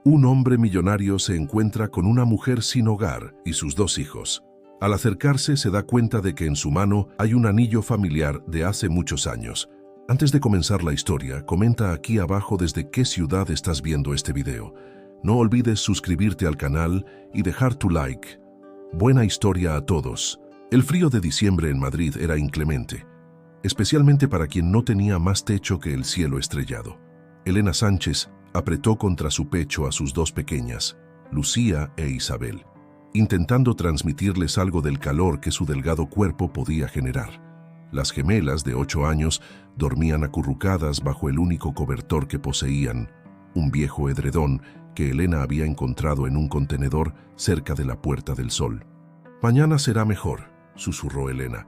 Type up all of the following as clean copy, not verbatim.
Un hombre millonario se encuentra con una mujer sin hogar y sus dos hijos. Al acercarse se da cuenta de que en su mano hay un anillo familiar de hace muchos años. Antes de comenzar la historia, comenta aquí abajo desde qué ciudad estás viendo este video. No olvides suscribirte al canal y dejar tu like. Buena historia a todos. El frío de diciembre en Madrid era inclemente, especialmente para quien no tenía más techo que el cielo estrellado. Elena Sánchez apretó contra su pecho a sus dos pequeñas, Lucía e Isabel, intentando transmitirles algo del calor que su delgado cuerpo podía generar. Las gemelas de 8 años dormían acurrucadas bajo el único cobertor que poseían, un viejo edredón que Elena había encontrado en un contenedor cerca de la Puerta del Sol. «Mañana será mejor», susurró Elena,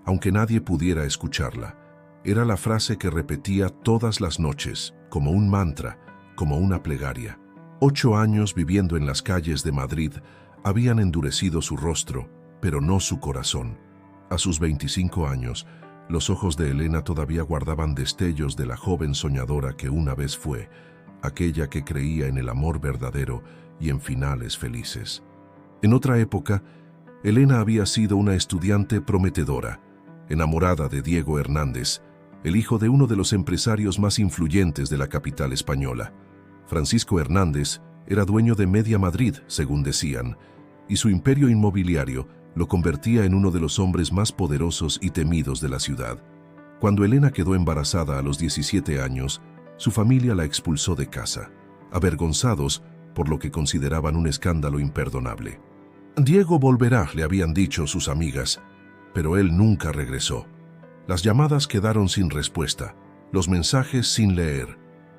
aunque nadie pudiera escucharla. Era la frase que repetía todas las noches, como un mantra, como una plegaria. 8 años viviendo en las calles de Madrid habían endurecido su rostro, pero no su corazón. A sus 25 años, los ojos de Elena todavía guardaban destellos de la joven soñadora que una vez fue, aquella que creía en el amor verdadero y en finales felices. En otra época, Elena había sido una estudiante prometedora, enamorada de Diego Hernández, el hijo de uno de los empresarios más influyentes de la capital española. Francisco Hernández era dueño de Media Madrid, según decían, y su imperio inmobiliario lo convertía en uno de los hombres más poderosos y temidos de la ciudad. Cuando Elena quedó embarazada a los 17 años, su familia la expulsó de casa, avergonzados por lo que consideraban un escándalo imperdonable. Diego volverá, le habían dicho sus amigas, pero él nunca regresó. Las llamadas quedaron sin respuesta, los mensajes sin leer.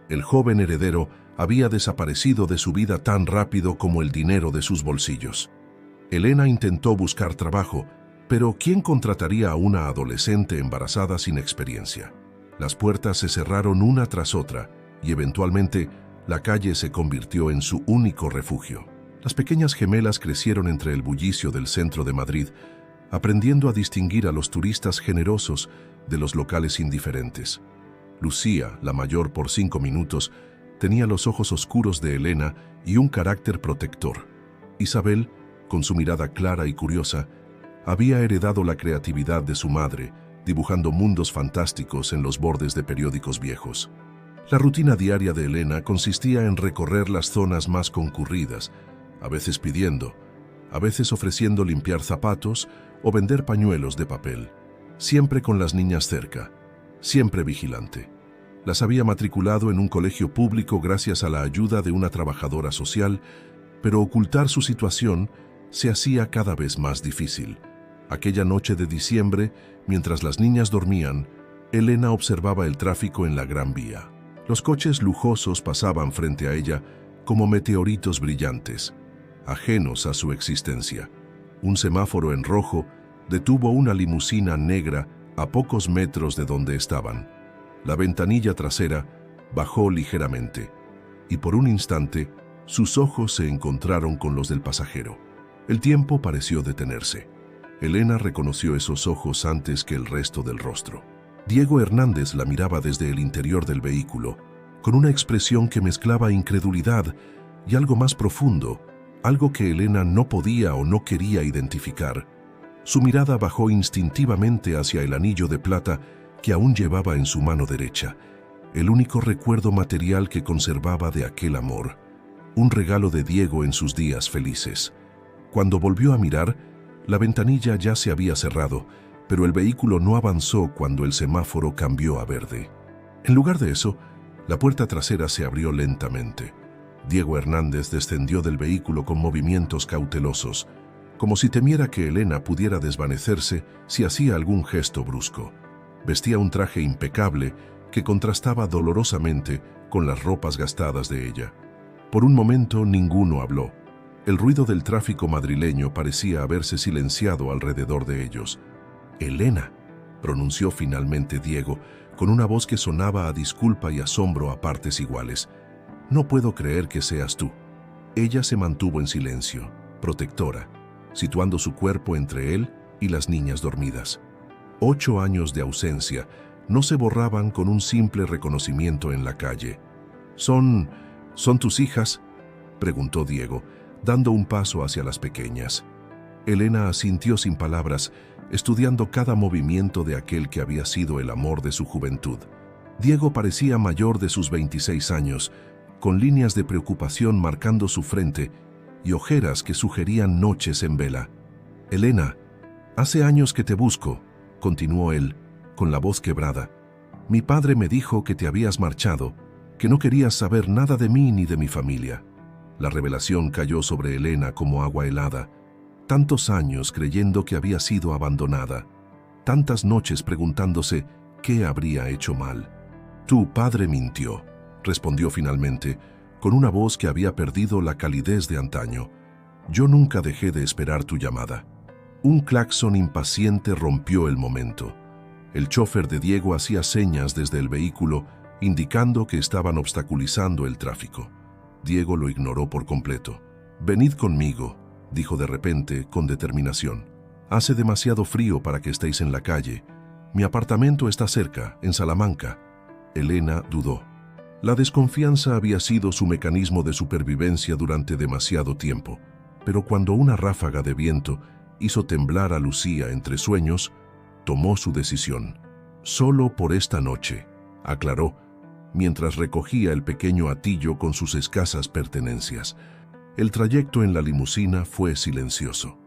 El joven heredero había desaparecido de su vida tan rápido como el dinero de sus bolsillos. Elena intentó buscar trabajo, pero ¿quién contrataría a una adolescente embarazada sin experiencia? Las puertas se cerraron una tras otra y eventualmente la calle se convirtió en su único refugio. Las pequeñas gemelas crecieron entre el bullicio del centro de Madrid, aprendiendo a distinguir a los turistas generosos de los locales indiferentes. Lucía, la mayor por 5 minutos, tenía los ojos oscuros de Elena y un carácter protector. Isabel, con su mirada clara y curiosa, había heredado la creatividad de su madre, dibujando mundos fantásticos en los bordes de periódicos viejos. La rutina diaria de Elena consistía en recorrer las zonas más concurridas, a veces pidiendo, a veces ofreciendo limpiar zapatos o vender pañuelos de papel, siempre con las niñas cerca, siempre vigilante. Las había matriculado en un colegio público gracias a la ayuda de una trabajadora social, pero ocultar su situación se hacía cada vez más difícil. Aquella noche de diciembre, mientras las niñas dormían, Elena observaba el tráfico en la Gran Vía. Los coches lujosos pasaban frente a ella como meteoritos brillantes, ajenos a su existencia. Un semáforo en rojo detuvo una limusina negra a pocos metros de donde estaban. La ventanilla trasera bajó ligeramente, y por un instante sus ojos se encontraron con los del pasajero. El tiempo pareció detenerse. Elena reconoció esos ojos antes que el resto del rostro. Diego Hernández la miraba desde el interior del vehículo, con una expresión que mezclaba incredulidad y algo más profundo, algo que Elena no podía o no quería identificar. Su mirada bajó instintivamente hacia el anillo de plata que aún llevaba en su mano derecha, el único recuerdo material que conservaba de aquel amor, un regalo de Diego en sus días felices. Cuando volvió a mirar, la ventanilla ya se había cerrado, pero el vehículo no avanzó cuando el semáforo cambió a verde. En lugar de eso, la puerta trasera se abrió lentamente. Diego Hernández descendió del vehículo con movimientos cautelosos, como si temiera que Elena pudiera desvanecerse si hacía algún gesto brusco. Vestía un traje impecable que contrastaba dolorosamente con las ropas gastadas de ella. Por un momento ninguno habló. El ruido del tráfico madrileño parecía haberse silenciado alrededor de ellos. «Elena», pronunció finalmente Diego, con una voz que sonaba a disculpa y asombro a partes iguales. «No puedo creer que seas tú». Ella se mantuvo en silencio, protectora, situando su cuerpo entre él y las niñas dormidas. 8 años de ausencia no se borraban con un simple reconocimiento en la calle. Son tus hijas», preguntó Diego, dando un paso hacia las pequeñas. Elena asintió sin palabras, estudiando cada movimiento de aquel que había sido el amor de su juventud. Diego parecía mayor de sus 26 años, con líneas de preocupación marcando su frente y ojeras que sugerían noches en vela. «Elena, hace años que te busco», continuó él, con la voz quebrada. «Mi padre me dijo que te habías marchado, que no querías saber nada de mí ni de mi familia». La revelación cayó sobre Elena como agua helada. Tantos años creyendo que había sido abandonada. Tantas noches preguntándose qué habría hecho mal. «Tu padre mintió», respondió finalmente, con una voz que había perdido la calidez de antaño. «Yo nunca dejé de esperar tu llamada». Un claxon impaciente rompió el momento. El chofer de Diego hacía señas desde el vehículo, indicando que estaban obstaculizando el tráfico. Diego lo ignoró por completo. «Venid conmigo», dijo de repente, con determinación. «Hace demasiado frío para que estéis en la calle. Mi apartamento está cerca, en Salamanca». Elena dudó. La desconfianza había sido su mecanismo de supervivencia durante demasiado tiempo, pero cuando una ráfaga de viento hizo temblar a Lucía entre sueños, tomó su decisión. «Solo por esta noche», aclaró, mientras recogía el pequeño hatillo con sus escasas pertenencias. El trayecto en la limusina fue silencioso.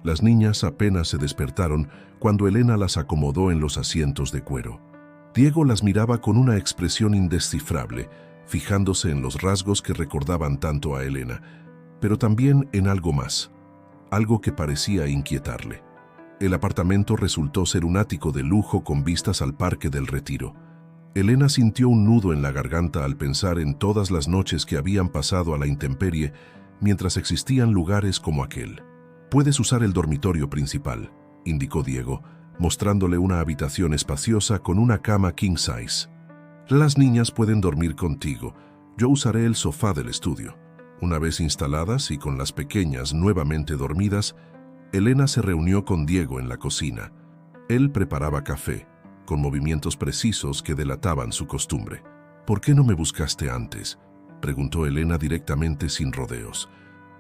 Las niñas apenas se despertaron cuando Elena las acomodó en los asientos de cuero. Diego las miraba con una expresión indescifrable, fijándose en los rasgos que recordaban tanto a Elena, pero también en algo más, algo que parecía inquietarle. El apartamento resultó ser un ático de lujo con vistas al Parque del Retiro. Elena sintió un nudo en la garganta al pensar en todas las noches que habían pasado a la intemperie mientras existían lugares como aquel. «Puedes usar el dormitorio principal», indicó Diego, mostrándole una habitación espaciosa con una cama king size. «Las niñas pueden dormir contigo. Yo usaré el sofá del estudio». Una vez instaladas y con las pequeñas nuevamente dormidas, Elena se reunió con Diego en la cocina. Él preparaba café, con movimientos precisos que delataban su costumbre. «¿Por qué no me buscaste antes?», preguntó Elena directamente sin rodeos.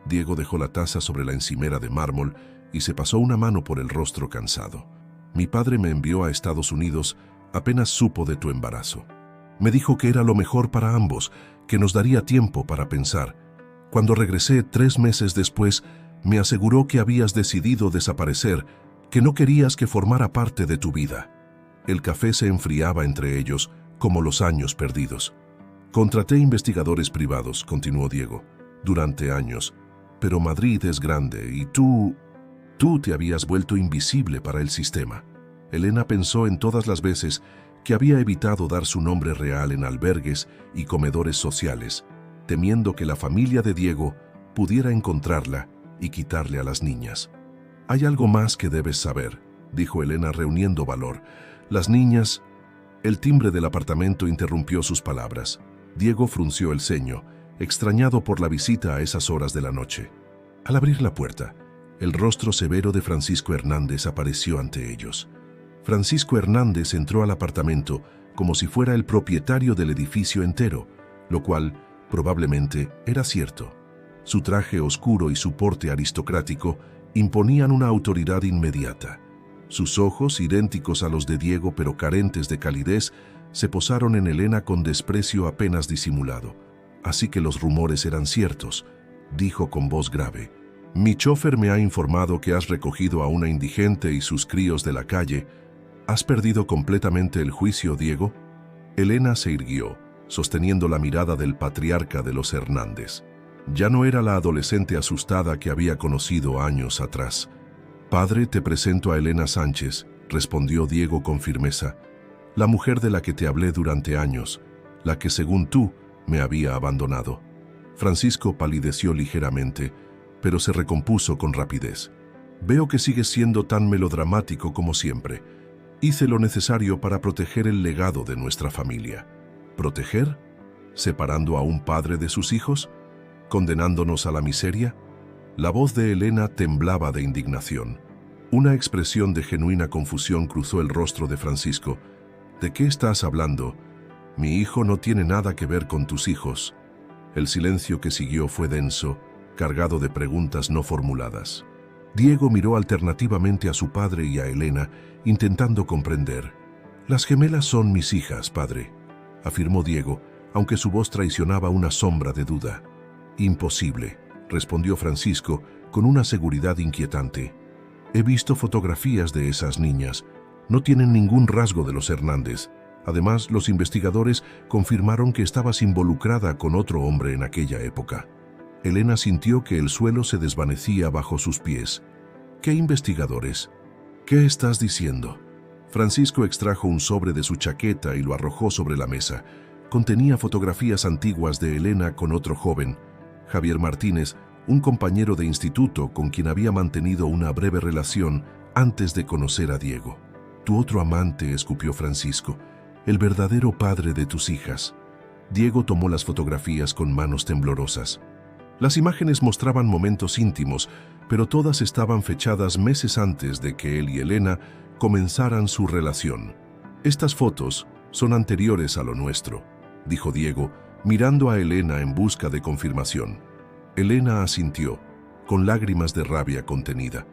Diego dejó la taza sobre la encimera de mármol y se pasó una mano por el rostro cansado. «Mi padre me envió a Estados Unidos apenas supo de tu embarazo. Me dijo que era lo mejor para ambos, que nos daría tiempo para pensar. Cuando regresé 3 meses después, me aseguró que habías decidido desaparecer, que no querías que formara parte de tu vida». El café se enfriaba entre ellos, como los años perdidos. «Contraté investigadores privados», continuó Diego, «durante años. Pero Madrid es grande y tú te habías vuelto invisible para el sistema». Elena pensó en todas las veces que había evitado dar su nombre real en albergues y comedores sociales, temiendo que la familia de Diego pudiera encontrarla y quitarle a las niñas. «Hay algo más que debes saber», dijo Elena reuniendo valor. «Las niñas...» El timbre del apartamento interrumpió sus palabras. Diego frunció el ceño, extrañado por la visita a esas horas de la noche. Al abrir la puerta, el rostro severo de Francisco Hernández apareció ante ellos. Francisco Hernández entró al apartamento como si fuera el propietario del edificio entero, lo cual probablemente era cierto. Su traje oscuro y su porte aristocrático imponían una autoridad inmediata. Sus ojos, idénticos a los de Diego pero carentes de calidez, se posaron en Elena con desprecio apenas disimulado. «Así que los rumores eran ciertos», dijo con voz grave. «Mi chofer me ha informado que has recogido a una indigente y sus críos de la calle. ¿Has perdido completamente el juicio, Diego?». Elena se irguió, sosteniendo la mirada del patriarca de los Hernández. Ya no era la adolescente asustada que había conocido años atrás. «Padre, te presento a Elena Sánchez», respondió Diego con firmeza. «La mujer de la que te hablé durante años, la que según tú me había abandonado». Francisco palideció ligeramente, pero se recompuso con rapidez. «Veo que sigues siendo tan melodramático como siempre. Hice lo necesario para proteger el legado de nuestra familia». ¿Proteger? ¿Separando a un padre de sus hijos? ¿Condenándonos a la miseria? La voz de Elena temblaba de indignación. Una expresión de genuina confusión cruzó el rostro de Francisco. «¿De qué estás hablando? Mi hijo no tiene nada que ver con tus hijos». El silencio que siguió fue denso, cargado de preguntas no formuladas. Diego miró alternativamente a su padre y a Elena, intentando comprender. «Las gemelas son mis hijas, padre», afirmó Diego, aunque su voz traicionaba una sombra de duda. «Imposible», respondió Francisco con una seguridad inquietante. «He visto fotografías de esas niñas. No tienen ningún rasgo de los Hernández. Además, los investigadores confirmaron que estabas involucrada con otro hombre en aquella época». Elena sintió que el suelo se desvanecía bajo sus pies. «¿Qué investigadores? ¿Qué estás diciendo?». Francisco extrajo un sobre de su chaqueta y lo arrojó sobre la mesa. Contenía fotografías antiguas de Elena con otro joven, Javier Martínez, un compañero de instituto con quien había mantenido una breve relación antes de conocer a Diego. «Tu otro amante», escupió Francisco, «el verdadero padre de tus hijas». Diego tomó las fotografías con manos temblorosas. Las imágenes mostraban momentos íntimos, pero todas estaban fechadas meses antes de que él y Elena comenzaran su relación. «Estas fotos son anteriores a lo nuestro», dijo Diego, mirando a Elena en busca de confirmación. Elena asintió, con lágrimas de rabia contenida.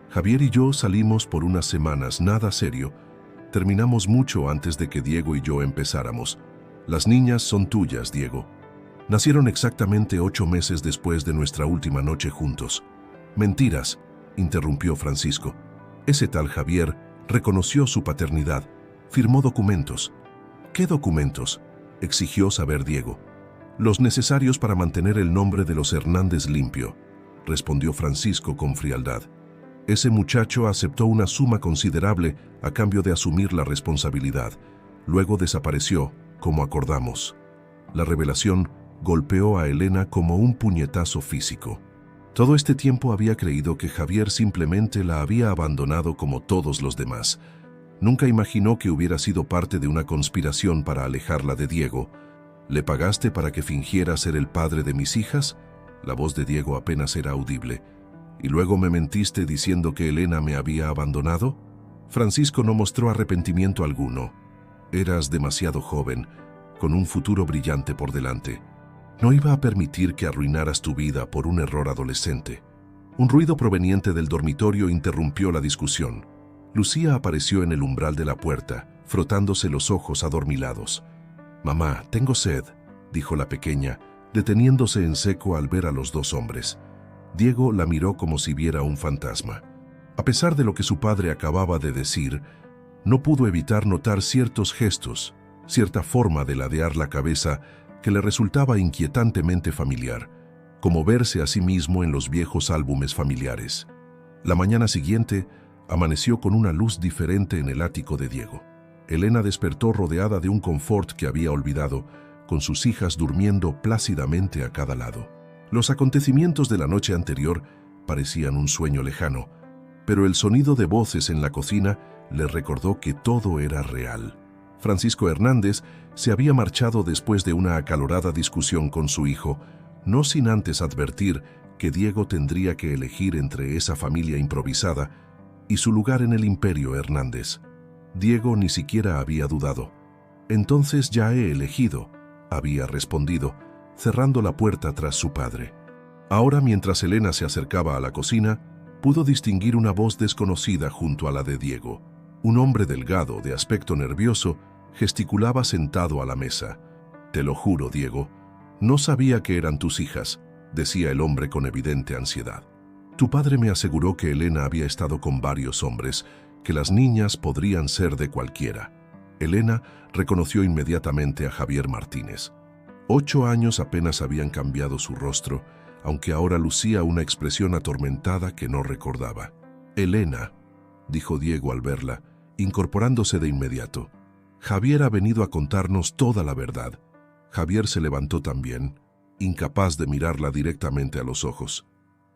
«Javier y yo salimos por unas semanas, nada serio. Terminamos mucho antes de que Diego y yo empezáramos. Las niñas son tuyas, Diego. Nacieron exactamente 8 meses después de nuestra última noche juntos». «Mentiras», interrumpió Francisco. «Ese tal Javier reconoció su paternidad, firmó documentos». «¿Qué documentos?», exigió saber Diego. «Los necesarios para mantener el nombre de los Hernández limpio», respondió Francisco con frialdad. «Ese muchacho aceptó una suma considerable a cambio de asumir la responsabilidad. Luego desapareció, como acordamos». La revelación golpeó a Elena como un puñetazo físico. Todo este tiempo había creído que Javier simplemente la había abandonado como todos los demás. Nunca imaginó que hubiera sido parte de una conspiración para alejarla de Diego. «¿Le pagaste para que fingiera ser el padre de mis hijas?». La voz de Diego apenas era audible. «¿Y luego me mentiste diciendo que Elena me había abandonado?». Francisco no mostró arrepentimiento alguno. «Eras demasiado joven, con un futuro brillante por delante. No iba a permitir que arruinaras tu vida por un error adolescente». Un ruido proveniente del dormitorio interrumpió la discusión. Lucía apareció en el umbral de la puerta, frotándose los ojos adormilados. «Mamá, tengo sed», dijo la pequeña, deteniéndose en seco al ver a los dos hombres. Diego la miró como si viera un fantasma. A pesar de lo que su padre acababa de decir, no pudo evitar notar ciertos gestos, cierta forma de ladear la cabeza que le resultaba inquietantemente familiar, como verse a sí mismo en los viejos álbumes familiares. La mañana siguiente amaneció con una luz diferente en el ático de Diego. Elena despertó rodeada de un confort que había olvidado, con sus hijas durmiendo plácidamente a cada lado. Los acontecimientos de la noche anterior parecían un sueño lejano, pero el sonido de voces en la cocina le recordó que todo era real. Francisco Hernández se había marchado después de una acalorada discusión con su hijo, no sin antes advertir que Diego tendría que elegir entre esa familia improvisada y su lugar en el imperio Hernández. Diego ni siquiera había dudado. «Entonces ya he elegido», había respondido, cerrando la puerta tras su padre. Ahora, mientras Elena se acercaba a la cocina, pudo distinguir una voz desconocida junto a la de Diego. Un hombre delgado, de aspecto nervioso, gesticulaba sentado a la mesa. «Te lo juro, Diego, no sabía que eran tus hijas», decía el hombre con evidente ansiedad. «Tu padre me aseguró que Elena había estado con varios hombres, que las niñas podrían ser de cualquiera». Elena reconoció inmediatamente a Javier Martínez. 8 años apenas habían cambiado su rostro, aunque ahora lucía una expresión atormentada que no recordaba. «Elena», dijo Diego al verla, incorporándose de inmediato. «Javier ha venido a contarnos toda la verdad». Javier se levantó también, incapaz de mirarla directamente a los ojos.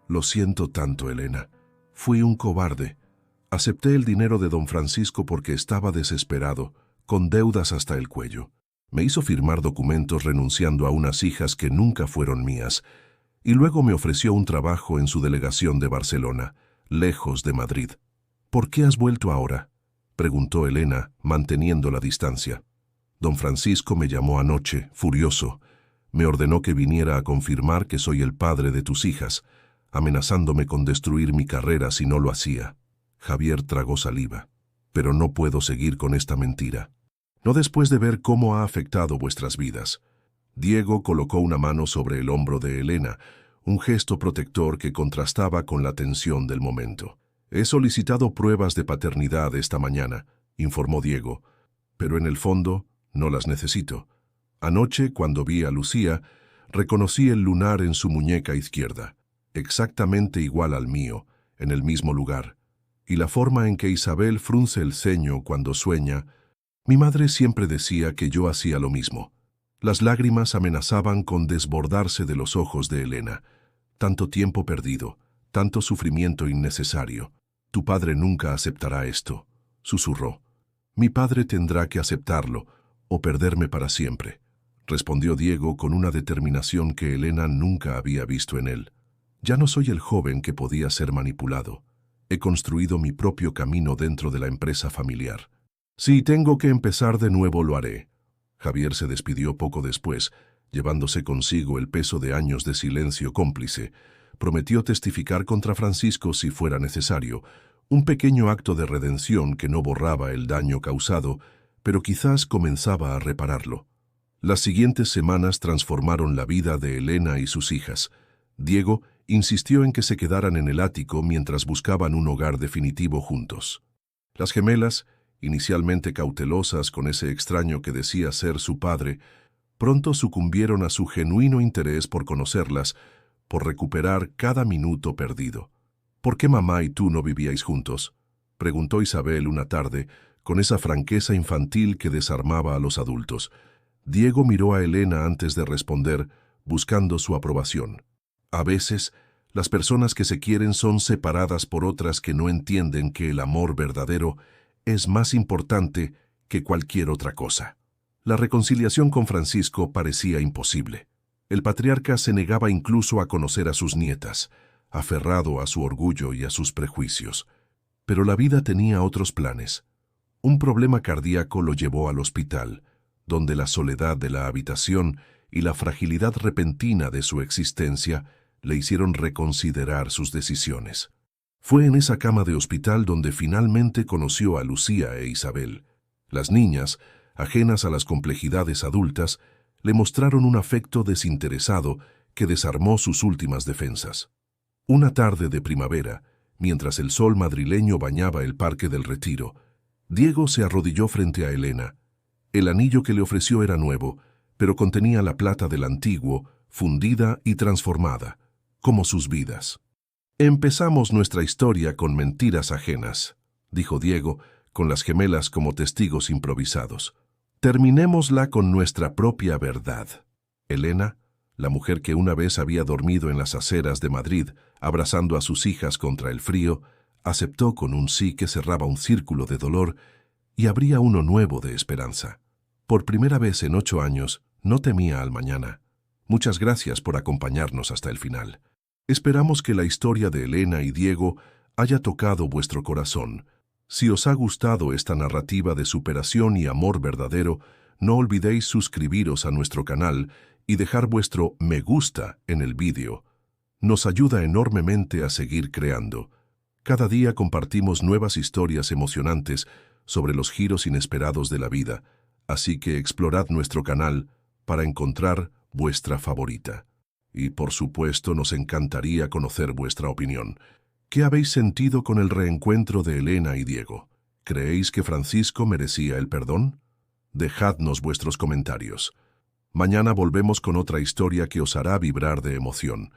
«Lo siento tanto, Elena. Fui un cobarde. Acepté el dinero de don Francisco porque estaba desesperado, con deudas hasta el cuello. Me hizo firmar documentos renunciando a unas hijas que nunca fueron mías, y luego me ofreció un trabajo en su delegación de Barcelona, lejos de Madrid». «¿Por qué has vuelto ahora?», preguntó Elena, manteniendo la distancia. «Don Francisco me llamó anoche, furioso. Me ordenó que viniera a confirmar que soy el padre de tus hijas, amenazándome con destruir mi carrera si no lo hacía. Javier tragó saliva. Pero no puedo seguir con esta mentira. No después de ver cómo ha afectado vuestras vidas. Diego colocó una mano sobre el hombro de Elena, un gesto protector que contrastaba con la tensión del momento. He solicitado pruebas de paternidad esta mañana, informó Diego, pero en el fondo no las necesito. Anoche, cuando vi a Lucía, reconocí el lunar en su muñeca izquierda, exactamente igual al mío, en el mismo lugar, y la forma en que Isabel frunce el ceño cuando sueña. Mi madre siempre decía que yo hacía lo mismo. Las lágrimas amenazaban con desbordarse de los ojos de Elena. Tanto tiempo perdido, tanto sufrimiento innecesario. Tu padre nunca aceptará esto, susurró. Mi padre tendrá que aceptarlo, o perderme para siempre, respondió Diego con una determinación que Elena nunca había visto en él. Ya no soy el joven que podía ser manipulado. He construido mi propio camino dentro de la empresa familiar. Si tengo que empezar de nuevo, lo haré. Javier se despidió poco después, llevándose consigo el peso de años de silencio cómplice. Prometió testificar contra Francisco si fuera necesario, un pequeño acto de redención que no borraba el daño causado, pero quizás comenzaba a repararlo. Las siguientes semanas transformaron la vida de Elena y sus hijas. Diego insistió en que se quedaran en el ático mientras buscaban un hogar definitivo juntos. Las gemelas, inicialmente cautelosas con ese extraño que decía ser su padre, pronto sucumbieron a su genuino interés por conocerlas, por recuperar cada minuto perdido. ¿Por qué mamá y tú no vivíais juntos?, preguntó Isabel una tarde, con esa franqueza infantil que desarmaba a los adultos. Diego miró a Elena antes de responder, buscando su aprobación. A veces, las personas que se quieren son separadas por otras que no entienden que el amor verdadero es más importante que cualquier otra cosa. La reconciliación con Francisco parecía imposible. El patriarca se negaba incluso a conocer a sus nietas, aferrado a su orgullo y a sus prejuicios. Pero la vida tenía otros planes. Un problema cardíaco lo llevó al hospital, donde la soledad de la habitación y la fragilidad repentina de su existencia le hicieron reconsiderar sus decisiones. Fue en esa cama de hospital donde finalmente conoció a Lucía e Isabel. Las niñas, ajenas a las complejidades adultas, le mostraron un afecto desinteresado que desarmó sus últimas defensas. Una tarde de primavera, mientras el sol madrileño bañaba el Parque del Retiro, Diego se arrodilló frente a Elena. El anillo que le ofreció era nuevo, pero contenía la plata del antiguo, fundida y transformada, como sus vidas. «Empezamos nuestra historia con mentiras ajenas», dijo Diego, con las gemelas como testigos improvisados. «Terminémosla con nuestra propia verdad». Elena, la mujer que una vez había dormido en las aceras de Madrid, abrazando a sus hijas contra el frío, aceptó con un sí que cerraba un círculo de dolor y abría uno nuevo de esperanza. Por primera vez en 8 años, no temía al mañana. Muchas gracias por acompañarnos hasta el final. Esperamos que la historia de Elena y Diego haya tocado vuestro corazón. Si os ha gustado esta narrativa de superación y amor verdadero, no olvidéis suscribiros a nuestro canal y dejar vuestro me gusta en el vídeo. Nos ayuda enormemente a seguir creando. Cada día compartimos nuevas historias emocionantes sobre los giros inesperados de la vida, así que explorad nuestro canal para encontrar vuestra favorita. Y por supuesto nos encantaría conocer vuestra opinión. ¿Qué habéis sentido con el reencuentro de Elena y Diego? ¿Creéis que Francisco merecía el perdón? Dejadnos vuestros comentarios. Mañana volvemos con otra historia que os hará vibrar de emoción.